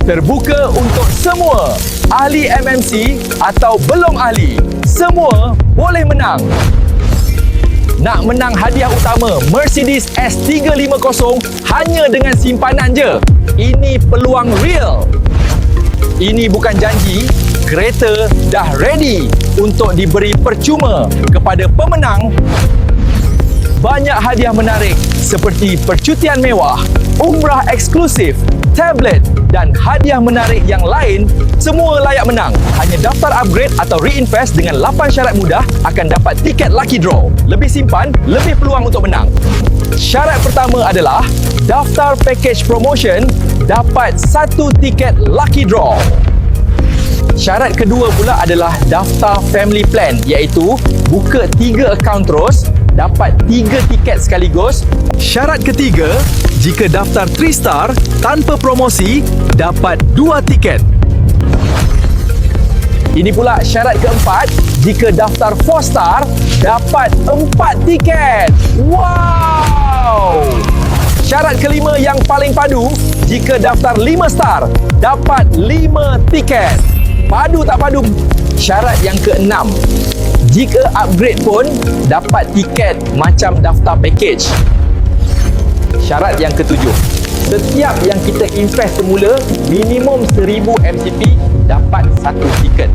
Terbuka untuk semua, ahli MMC atau belum ahli, semua boleh menang. Nak menang hadiah utama Mercedes S350 hanya dengan simpanan je. Ini peluang real. Ini bukan janji, kereta dah ready untuk diberi percuma kepada pemenang. Banyak hadiah menarik seperti percutian mewah, umrah eksklusif, tablet dan hadiah menarik yang lain, semua layak menang. Hanya daftar upgrade atau reinvest dengan 8 syarat mudah akan dapat tiket lucky draw. Lebih simpan, lebih peluang untuk menang. Syarat pertama adalah daftar package promotion, dapat 1 tiket lucky draw. Syarat kedua pula adalah daftar family plan, iaitu buka 3 akaun terus, dapat 3 tiket sekaligus. Syarat ketiga, jika daftar 3 star tanpa promosi, dapat 2 tiket. Ini pula syarat keempat, jika daftar 4 star, dapat 4 tiket. Wow! Syarat kelima yang paling padu, jika daftar 5 star, dapat 5 tiket. Padu tak padu? Syarat yang keenam, jika upgrade pun dapat tiket macam daftar package. Syarat yang ketujuh, setiap yang kita invest semula minimum 1000 MCP dapat 1 tiket.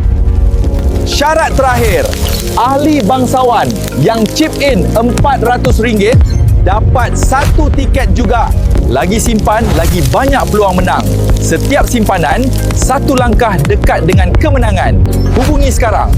Syarat terakhir, ahli bangsawan yang chip in RM400 dapat 1 tiket juga. Lagi simpan, lagi banyak peluang menang. Setiap simpanan, 1 langkah dekat dengan kemenangan. Hubungi sekarang